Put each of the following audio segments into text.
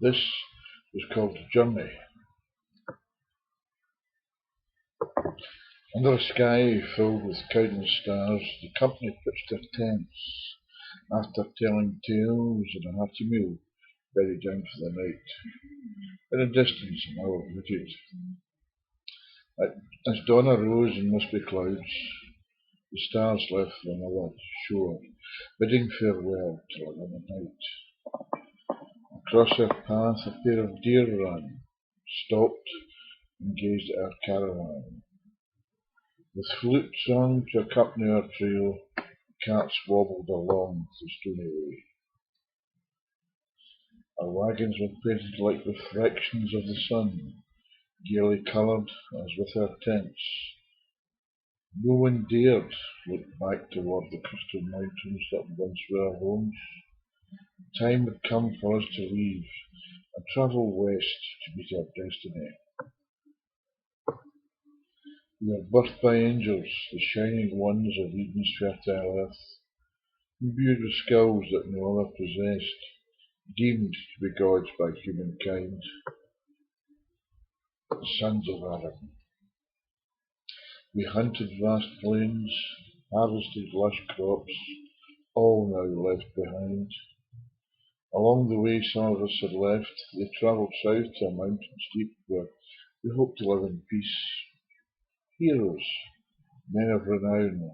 This was called a journey. Under a sky filled with countless stars, the company pitched their tents, after telling tales and a hearty meal, bedded down for the night. In the distance, an owl hooted. As dawn arose in wispy clouds, the stars left for another shore, bidding farewell till another night. Across our path a pair of deer ran, stopped and gazed at our caravan. With flute song to accompany our trail, cats wobbled along the stony way. Our wagons were painted like reflections of the sun, gaily coloured as with our tents. No one dared look back toward the crystal mountains that once were our homes. Time had come for us to leave and travel west to meet our destiny. We were birthed by angels, the shining ones of Eden's fertile earth, imbued with skills that no other possessed, deemed to be gods by humankind, the sons of Adam. We hunted vast plains, harvested lush crops, all now left behind. Along the way some of us had left, they travelled south to a mountain steep where we hoped to live in peace. Heroes, men of renown,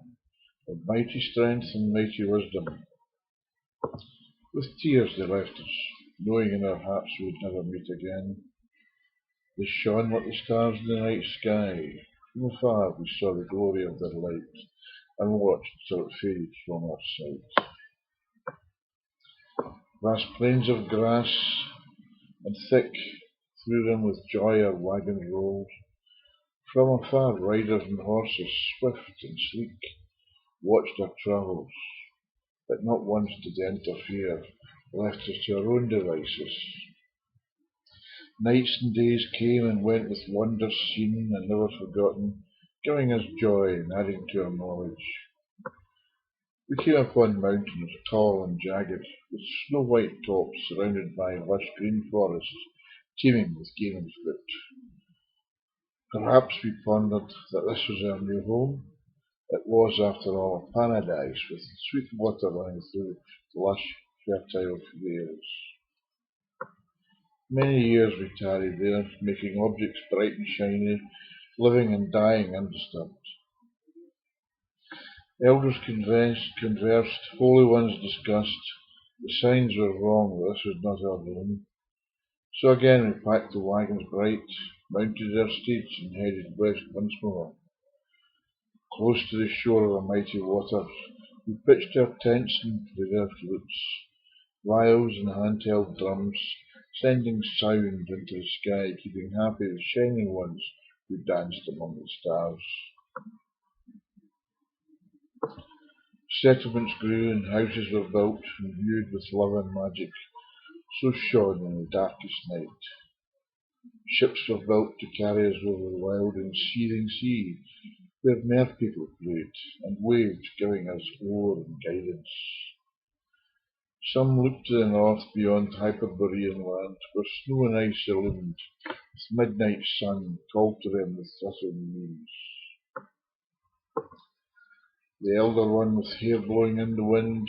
of mighty strength and mighty wisdom. With tears they left us, knowing in our hearts we would never meet again. They shone like the stars in the night sky. From afar we saw the glory of their light, and watched till it faded from our sight. Vast plains of grass, and thick through them with joy our wagons rolled. From afar riders and horses, swift and sleek, watched our travels, but not once did they interfere, left us to our own devices. Nights and days came and went with wonders seen and never forgotten, giving us joy and adding to our knowledge. We came upon mountains tall and jagged, with snow-white tops surrounded by lush green forests, teeming with game and fruit. Perhaps we pondered that this was our new home. It was, after all, a paradise with sweet water running through the lush, fertile vales. Many years we tarried there, making objects bright and shiny, living and dying undisturbed. Elders conversed, holy ones discussed. The signs were wrong, but this was not our home. So again we packed the wagons bright, mounted our steeds and headed west once more. Close to the shore of a mighty water, we pitched our tents and played our flutes, viols and handheld drums, sending sound into the sky, keeping happy the shining ones who danced among the stars. Settlements grew and houses were built, imbued with love and magic, so shone in the darkest night. Ships were built to carry us over the wild and seething sea, where mer people played and waved, giving us oar and guidance. Some looked to the north beyond Hyperborean land, where snow and ice illumined, with midnight sun called to them with threatening means. The elder one, with hair blowing in the wind,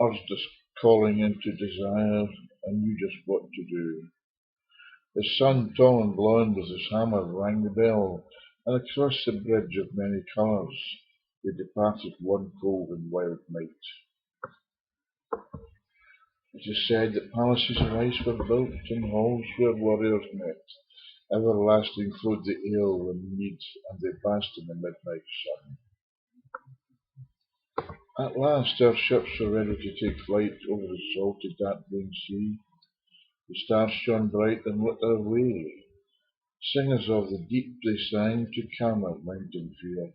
urged us, calling into desire, and knew just what to do. His son, tall and blond, with his hammer rang the bell, and across the bridge of many colours they departed one cold and wild night. It is said that palaces of ice were built, and halls where warriors met. Everlasting flowed the ale and mead, and they basked in the midnight sun. At last our ships were ready to take flight over the salty, dark-green sea. The stars shone bright and lit our way. Singers of the deep they sang to calm our mountain fear.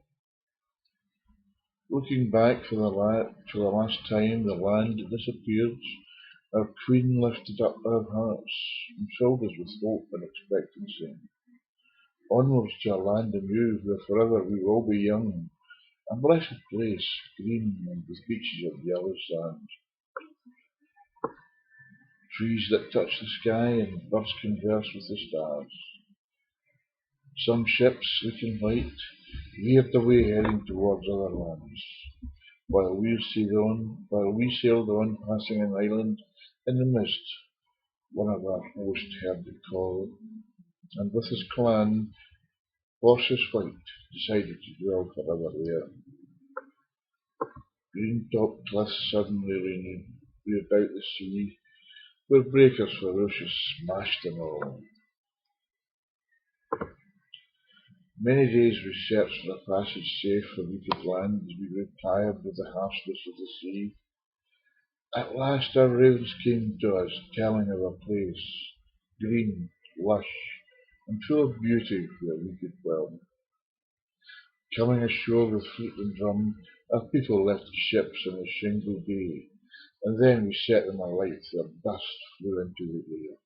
Looking back for the last time the land disappeared, our Queen lifted up our hearts and filled us with hope and expectancy. Onwards to a land anew where forever we will be young, a blessed place, green and with beaches of yellow sand. trees that touch the sky, and birds converse with the stars. Some ships, looking white, veered away heading towards other lands, while we sailed on, passing an island in the mist. One of our host heard the call, and with his clan, horses white, decided to dwell forever there. Green-topped cliffs suddenly reared out the sea, where breakers ferocious smashed them all. Many days we searched for a passage safe where we could land, as we grew tired with the harshness of the sea. At last our ravens came to us, telling of a place, green, lush, and full of beauty, where we could dwell. Coming ashore with flute and drum, our people left the ships on a shingle bay, and then we set them alight, their dust flew into the air.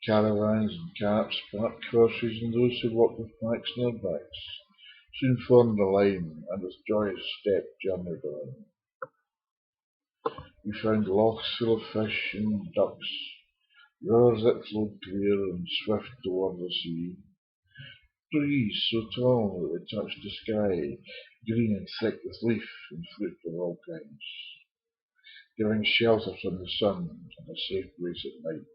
Caravans and carts, parked horses, and those who walked with packs on their backs, soon formed a line, and with joyous step journeyed on. We found lochs full of fish and ducks, rivers that flowed clear and swift toward the sea, trees so tall that they touched the sky, green and thick with leaf and fruit of all kinds, giving shelter from the sun and a safe place at night.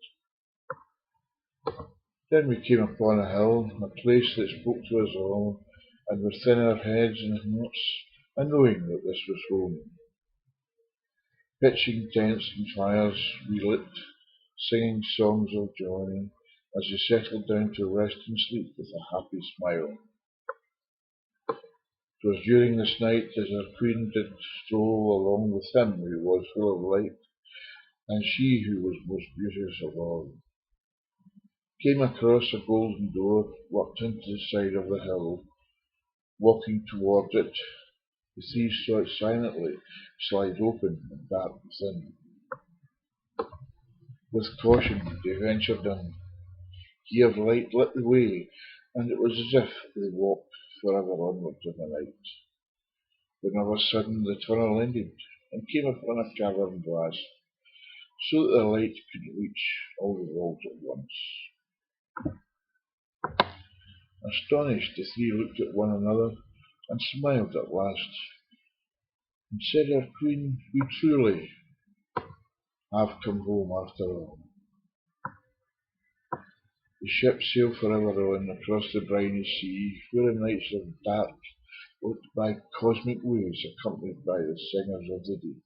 Then we came upon a hill, a place that spoke to us all, and within our heads and hearts a knowing that this was home. Pitching tents and fires we lit, singing songs of joy, as we settled down to rest and sleep with a happy smile. 'Twas during this night as our queen did stroll along with him who was full of light, and she who was most beauteous of all, came across a golden door worked into the side of the hill. Walking towards it, the thieves saw it silently slide open and dark within. With caution they ventured in. He of light lit the way, and it was as if they walked forever onwards in the night. When of a sudden the tunnel ended, and came upon a cavern glass, so that the light could reach all the walls at once. Astonished, the three looked at one another, and smiled at last, and said, "Our queen, we truly have come home after all." The ship sailed forever on across the briny sea, where the nights are dark, lit by cosmic waves, accompanied by the singers of the deep.